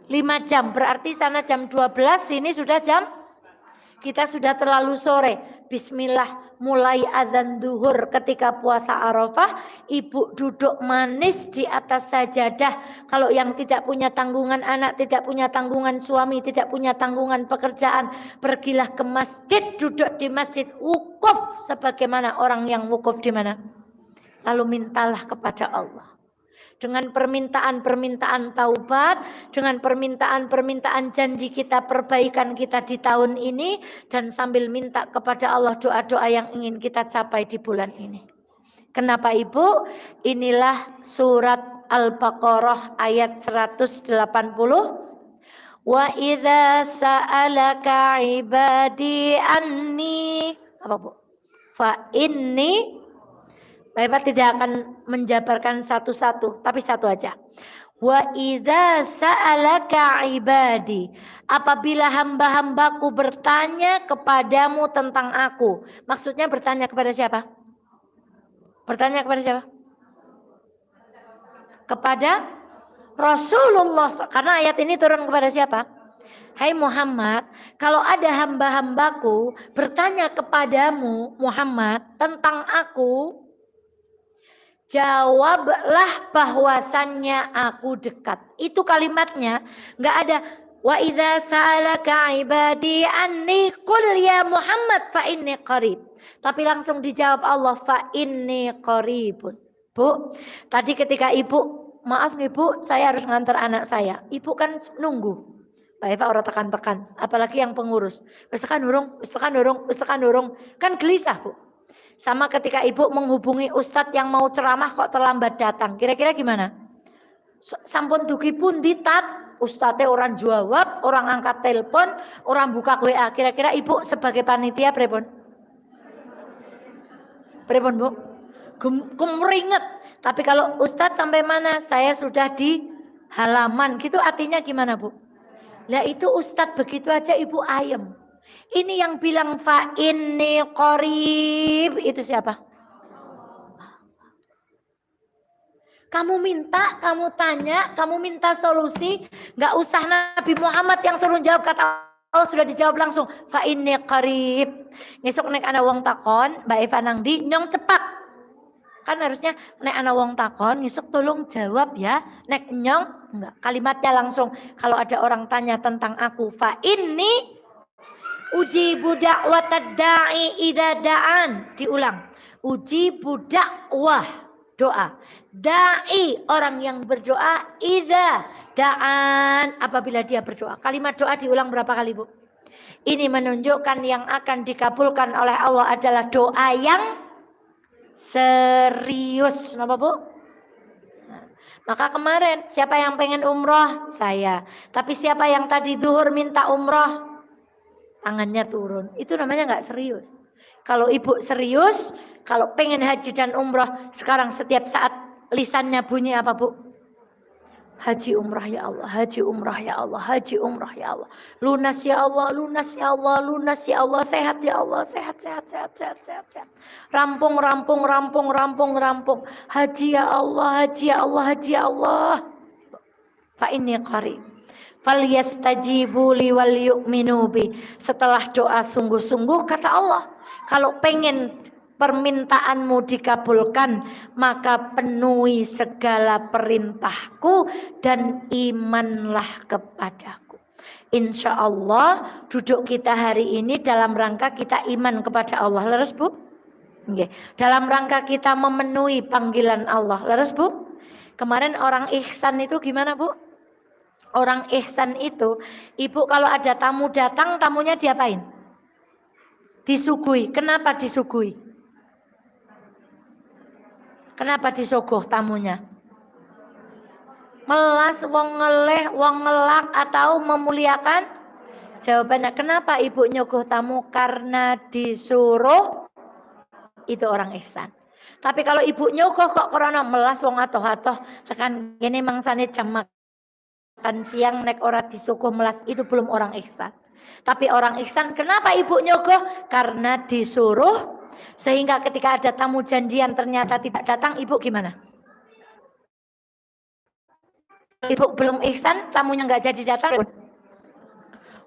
5 jam. Berarti sana jam 12, sini sudah jam. Kita sudah terlalu sore. Bismillah, mulai azan duhur ketika puasa Arafah, ibu duduk manis di atas sajadah. Kalau yang tidak punya tanggungan anak, tidak punya tanggungan suami, tidak punya tanggungan pekerjaan, pergilah ke masjid, duduk di masjid, wukuf sebagaimana orang yang wukuf di mana? Lalu mintalah kepada Allah. Dengan permintaan-permintaan taubat, dengan permintaan-permintaan janji kita, perbaikan kita di tahun ini, dan sambil minta kepada Allah doa-doa yang ingin kita capai di bulan ini. Kenapa Ibu? Inilah surat Al-Baqarah ayat 180. Wa idza sa'alaka ibadi anni, apa Bu? Fa inni, Bapak tidak akan menjabarkan satu-satu, tapi satu aja. Wa idza sa'alaka ibadi, apabila hamba-hambaku bertanya kepadamu tentang aku. Maksudnya bertanya kepada siapa? Bertanya kepada siapa? Kepada Rasulullah. Karena ayat ini turun kepada siapa? Hai Muhammad, kalau ada hamba-hambaku bertanya kepadamu Muhammad tentang aku, jawablah bahwasannya aku dekat. Itu kalimatnya, nggak ada wa idza sa'alaka ibadi anni qul ya Muhammad fa inni qarib. Tapi langsung dijawab Allah fa inni qaribun. Bu, tadi ketika Ibu, maaf Ibu, saya harus ngantar anak saya. Ibu kan nunggu. Pak Eva orang tekan-tekan, apalagi yang pengurus. Wis tekan durung. Kan gelisah, Bu. Sama ketika Ibu menghubungi ustadz yang mau ceramah kok terlambat datang. Kira-kira gimana? Sampun dugi pun ditat, ustadznya orang jawab, orang angkat telepon, orang buka WA. Kira-kira Ibu sebagai panitia pripun? Pripun Bu? Kemeringet. Tapi kalau ustadz sampai mana? Saya sudah di halaman. Gitu artinya gimana Bu? Lah itu ustadz begitu aja Ibu ayem. Ini yang bilang fa inni qarib itu siapa? Kamu minta, kamu tanya, kamu minta solusi, nggak usah Nabi Muhammad yang suruh jawab, kata Allah sudah dijawab langsung. Fa inni qarib. Ngesuk nek ana wong takon, Mbak Eva nang ndi nyong cepat. Kan harusnya nek ana wong takon, ngesuk tolong jawab ya. Nek nyong enggak, kalimatnya langsung. Kalau ada orang tanya tentang aku, fa inni ujibu da'watad da'i idza da'an. Diulang. Ujibu da'wah, doa. Da'i, orang yang berdoa, idza da'an, apabila dia berdoa. Kalimat doa diulang berapa kali Bu? Ini menunjukkan yang akan dikabulkan oleh Allah adalah doa yang serius. Kenapa Bu? Maka kemarin siapa yang pengen umroh? Saya. Tapi siapa yang tadi duhur minta umroh? Tangannya turun. Itu namanya nggak serius. Kalau Ibu serius, kalau pengen haji dan umroh, sekarang setiap saat lisannya bunyi apa Bu? Haji umrah ya Allah, haji umrah ya Allah, haji umrah ya Allah. Lunas ya Allah, lunas ya Allah, lunas ya Allah, sehat ya Allah, sehat, sehat, sehat, sehat, sehat, sehat. Rampung, rampung, rampung, rampung, rampung. Haji ya Allah, haji ya Allah, haji ya Allah. Fa inni qarib. Falyastajibu li wal yu'minu bi. Setelah doa sungguh-sungguh kata Allah, kalau pengen permintaanmu dikabulkan, maka penuhi segala perintahku dan imanlah kepadaku. Insya Allah duduk kita hari ini dalam rangka kita iman kepada Allah. Leres Bu? Oke. Dalam rangka kita memenuhi panggilan Allah. Leres Bu? Kemarin orang ihsan itu gimana Bu? Orang ihsan itu, ibu kalau ada tamu datang, tamunya diapain? Disuguhi. Kenapa disuguhi? Kenapa disogoh tamunya? Melas, wong ngeleh, wong ngelak, atau memuliakan? Jawabannya, kenapa ibu nyogoh tamu? Karena disuruh. Itu orang ihsan. Tapi kalau ibu nyogoh kok karena melas, wong atoh-atoh, tekan gini mangsane jam makan siang nek ora disuguh melas, itu belum orang ihsan. Tapi orang ihsan, kenapa ibu nyogoh? Karena disuruh. Sehingga ketika ada tamu janjian ternyata tidak datang, ibu gimana? Ibu belum ihsan, tamunya nggak jadi datang.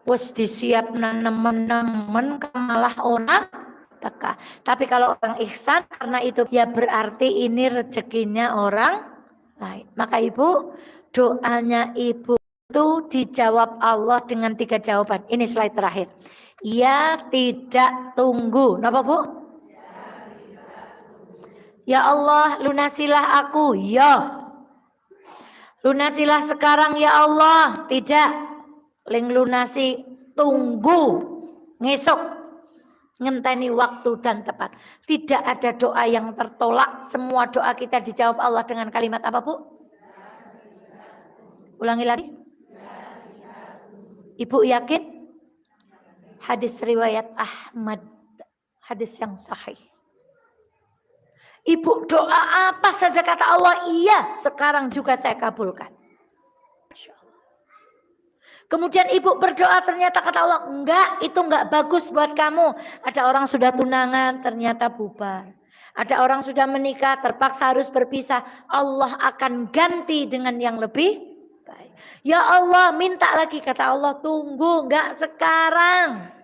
Wes disiap nemen-nemen malah orang teka. Tapi kalau orang ihsan, karena itu ya berarti ini rezekinya orang lain. Maka ibu, doanya ibu itu dijawab Allah dengan 3 jawaban. Ini slide terakhir. Ya tidak tunggu. Napa Bu? Ya Allah, lunasilah aku. Ya. Lunasilah sekarang ya Allah. Tidak. Ling lunasi tunggu. Ngesok. Ngenteni waktu dan tepat. Tidak ada doa yang tertolak. Semua doa kita dijawab Allah dengan kalimat apa Bu? Ulangi lagi. Ibu yakin? Hadis riwayat Ahmad. Hadis yang sahih. Ibu doa apa saja kata Allah, iya sekarang juga saya kabulkan. Kemudian ibu berdoa ternyata kata Allah, enggak, itu enggak bagus buat kamu. Ada orang sudah tunangan ternyata bubar. Ada orang sudah menikah terpaksa harus berpisah. Allah akan ganti dengan yang lebih baik. Ya Allah, minta lagi kata Allah, tunggu, enggak sekarang.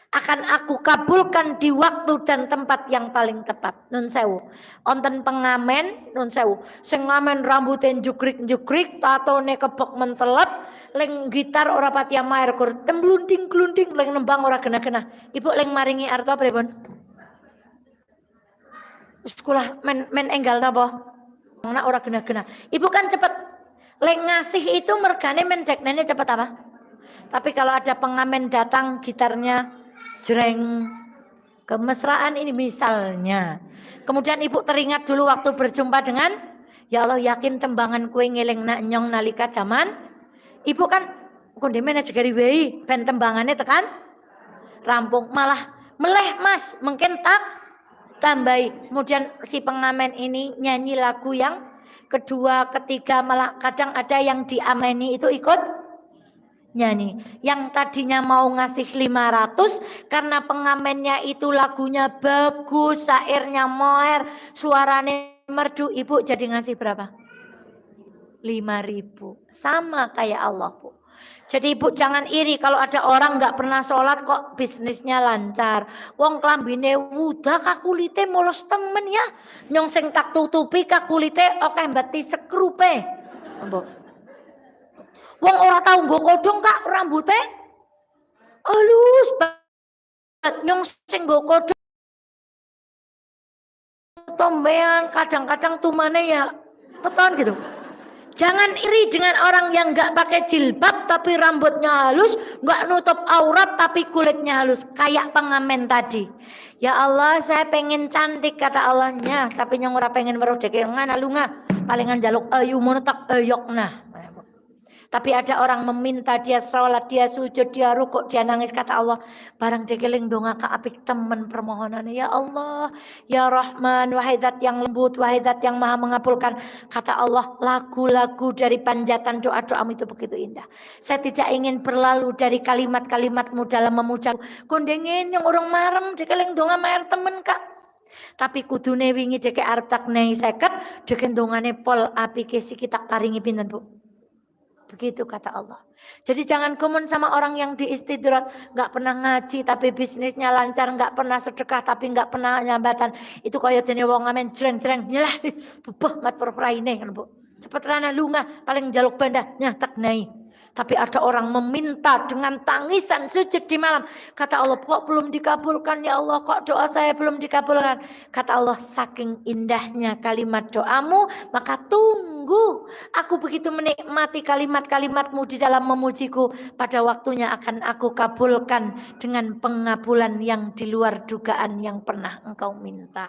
Akan aku kabulkan di waktu dan tempat yang paling tepat. Nun sewu. Onten pengamen, nun sewu. Sing ngamen rambutnya jukrik-jukrik, tatone kebok mentelep, leng gitar ora pati maer kur, temblunding-glunding, leng nembang ora gena-gena. Ibu leng maringi arto pripun? Sekolah men enggal napa? Ana ora gena-gena. Ibu kan cepet leng ngasih itu mergane mendeknene cepet apa? Tapi kalau ada pengamen datang gitarnya jreng, kemesraan ini misalnya. Kemudian ibu teringat dulu waktu berjumpa dengan, ya Allah yakin tembangan kue ngeleng nak nyong nalika zaman. Ibu kan kondemene jegari wei, ben tembangannya tekan rampung, malah meleh mas, mungkin tak tambahi. Kemudian si pengamen ini nyanyi lagu yang kedua, ketiga, malah kadang ada yang diameni itu ikut nyanyi. Yang tadinya mau ngasih 500 karena pengamennya itu lagunya bagus, syairnya moer, suaranya merdu, ibu jadi ngasih berapa? 5.000. Sama kayak Allah Bu. Jadi ibu jangan iri kalau ada orang nggak pernah sholat kok bisnisnya lancar. Wong klambine wuda kakulite mulus temen ya. Nyong sing tak tutupi kakulite oke mbati sekrupe. Wong ora tau nggo kodhong Kak rambutnya halus banget. Nyong sing nggo kodhong tombean kadang-kadang tumane ya keton gitu. Jangan iri dengan orang yang nggak pakai jilbab tapi rambutnya halus, nggak nutup aurat tapi kulitnya halus kayak pengamen tadi. Ya Allah, saya pengen cantik kata Allahnya, tapi nyong ora pengen weruh dek ngana lunga, palingan jaluk ayu mono tak ayok nah. Tapi ada orang meminta, dia sholat, dia sujud, dia rukuk, dia nangis. Kata Allah, barang dekeling donga ka apik temen permohonannya. Ya Allah, ya Rahman, wahai zat yang lembut, wahai zat yang maha mengabulkan. Kata Allah, lagu-lagu dari panjatan doa-doamu itu begitu indah. Saya tidak ingin berlalu dari kalimat-kalimatmu dalam memuja. Kondengin yang orang marem dekeling donga maer temen kak. Tapi kudune wingi deke arep tak nei 50, deke dongane pol apike si kita paringi pinten Bu? Begitu kata Allah. Jadi jangan komen sama orang yang di istidrat, nggak pernah ngaji tapi bisnisnya lancar, nggak pernah sedekah tapi nggak pernah nyambatan. Itu kaya dene wong ngamen jreng-jreng nyelah bebah mat perraine kan Bu. Cepet rana lunga paling jaluk banda nyatak nai. Tapi ada orang meminta dengan tangisan sujud di malam. Kata Allah, kok belum dikabulkan ya Allah, kok doa saya belum dikabulkan. Kata Allah, saking indahnya kalimat doamu, maka tunggu. Aku begitu menikmati kalimat-kalimatmu di dalam memujiku. Pada waktunya akan aku kabulkan dengan pengabulan yang di luar dugaan yang pernah engkau minta.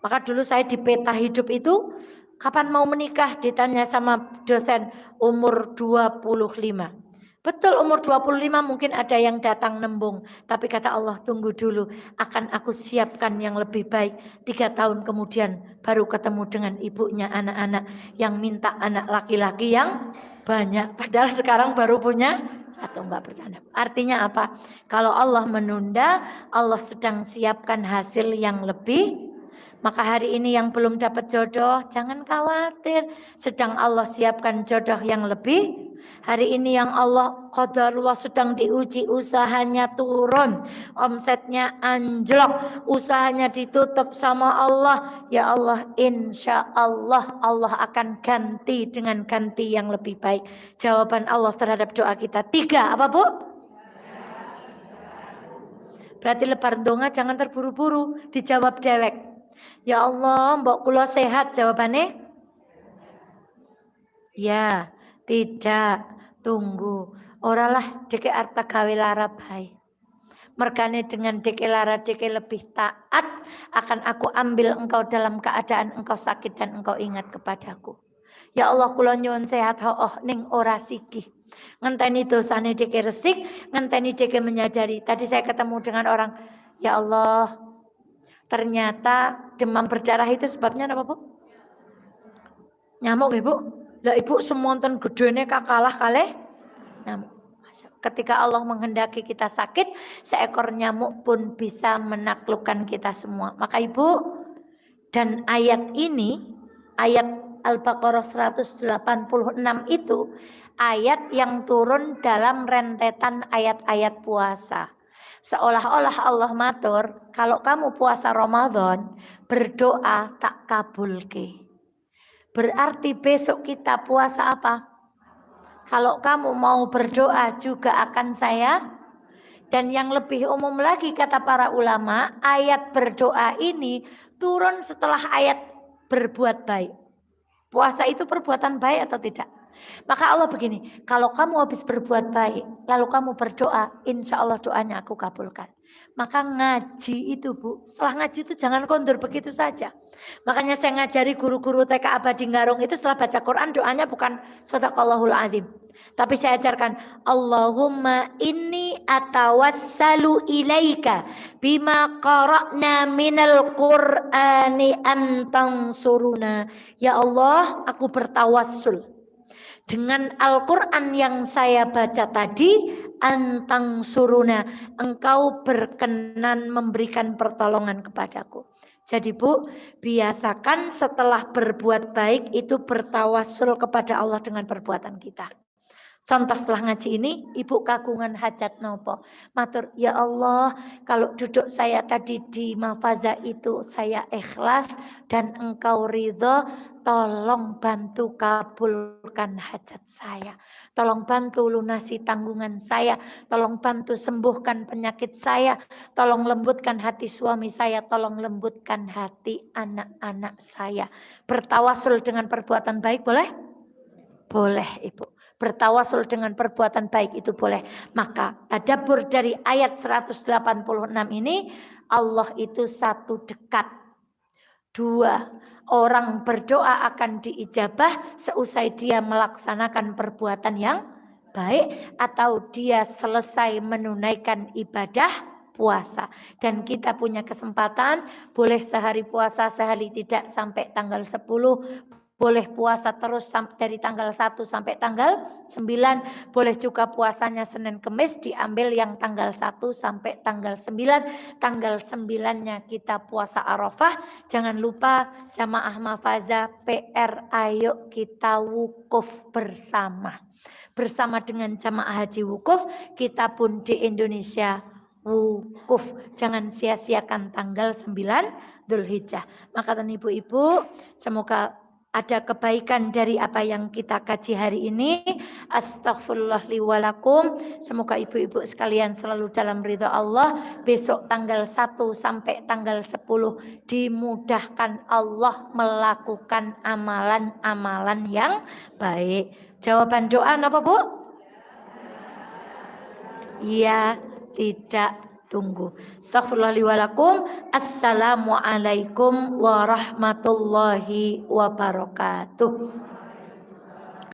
Maka dulu saya di peta hidup itu, kapan mau menikah? Ditanya sama dosen, umur 25. Betul umur 25 mungkin ada yang datang nembung. Tapi kata Allah, tunggu dulu. Akan aku siapkan yang lebih baik. 3 tahun kemudian baru ketemu dengan ibunya anak-anak. Yang minta anak laki-laki yang banyak. Padahal sekarang baru punya satu, enggak bercanda. Artinya apa? Kalau Allah menunda, Allah sedang siapkan hasil yang lebih. Maka hari ini yang belum dapat jodoh, jangan khawatir. Sedang Allah siapkan jodoh yang lebih. Hari ini yang Allah qadarullah sedang diuji, usahanya turun, omsetnya anjlok, usahanya ditutup sama Allah. Ya Allah, insya Allah Allah akan ganti dengan ganti yang lebih baik. Jawaban Allah terhadap doa kita 3, apa Bu? Berarti lebar donga jangan terburu-buru, dijawab dewek. Ya Allah, mbok kula sehat, jawabannya? Ya, tidak. Tunggu. Oralah deke arta gawe lara bae. Mergane dengan deke lara deke lebih taat, akan aku ambil engkau dalam keadaan engkau sakit dan engkau ingat kepadaku. Ya Allah, kula nyuwun sehat ning ora siki. Ngenteni dosane deke resik, ngenteni deke menyadari. Tadi saya ketemu dengan orang, ya Allah, ternyata demam berdarah itu sebabnya apa Bu? Nyamuk ya Bu? Lah Ibu semonten gedene kalah kalih nyamuk. Ketika Allah menghendaki kita sakit, seekor nyamuk pun bisa menaklukkan kita semua. Maka Ibu, dan ayat ini, ayat Al-Baqarah 186 itu, ayat yang turun dalam rentetan ayat-ayat puasa. Seolah-olah Allah matur, kalau kamu puasa Ramadan, berdoa tak kabulke. Berarti besok kita puasa apa? Kalau kamu mau berdoa juga akan saya. Dan yang lebih umum lagi kata para ulama, ayat berdoa ini turun setelah ayat berbuat baik. Puasa itu perbuatan baik atau tidak? Maka Allah begini, kalau kamu habis berbuat baik, lalu kamu berdoa, insya Allah doanya aku kabulkan. Maka ngaji itu Bu, setelah ngaji itu jangan kondur begitu saja. Makanya saya ngajari guru-guru TK Abadi Ngarung itu setelah baca Quran doanya bukan Shadaqallahul Azim. Tapi saya ajarkan, Allahumma inni atawassalu ilaika bima qara'na minal Qur'ani antang suruna. Ya Allah, aku bertawassul dengan Al-Quran yang saya baca tadi, antang suruna, engkau berkenan memberikan pertolongan kepadaku. Jadi Bu, biasakan setelah berbuat baik itu bertawassul kepada Allah dengan perbuatan kita. Contoh setelah ngaji ini, Ibu kagungan hajat nopo. Matur, ya Allah, kalau duduk saya tadi di mafaza itu saya ikhlas dan engkau ridho, tolong bantu kabulkan hajat saya. Tolong bantu lunasi tanggungan saya. Tolong bantu sembuhkan penyakit saya. Tolong lembutkan hati suami saya. Tolong lembutkan hati anak-anak saya. Bertawasul dengan perbuatan baik boleh? Boleh Ibu. Bertawasul dengan perbuatan baik itu boleh. Maka tadabbur dari ayat 186 ini, Allah itu satu dekat. Dua, orang berdoa akan diijabah seusai dia melaksanakan perbuatan yang baik atau dia selesai menunaikan ibadah puasa. Dan kita punya kesempatan boleh sehari puasa, sehari tidak sampai tanggal 10. Boleh puasa terus dari tanggal 1 sampai tanggal 9. Boleh juga puasanya Senin Kemis diambil yang tanggal 1 sampai tanggal 9. Tanggal 9-nya kita puasa Arafah. Jangan lupa jamaah Mafaza PR, ayo kita wukuf bersama. Bersama dengan jamaah haji wukuf, kita pun di Indonesia wukuf. Jangan sia-siakan tanggal 9 Dzulhijjah. Maka ibu-ibu, semoga ada kebaikan dari apa yang kita kaji hari ini. Astaghfirullah li walakum. Semoga ibu-ibu sekalian selalu dalam ridha Allah. Besok tanggal 1 sampai tanggal 10 dimudahkan Allah melakukan amalan-amalan yang baik. Jawaban doa apa, Bu? Iya, tidak. Tunggu. Astaghfirullahaladzim. Assalamualaikum warahmatullahi wabarakatuh.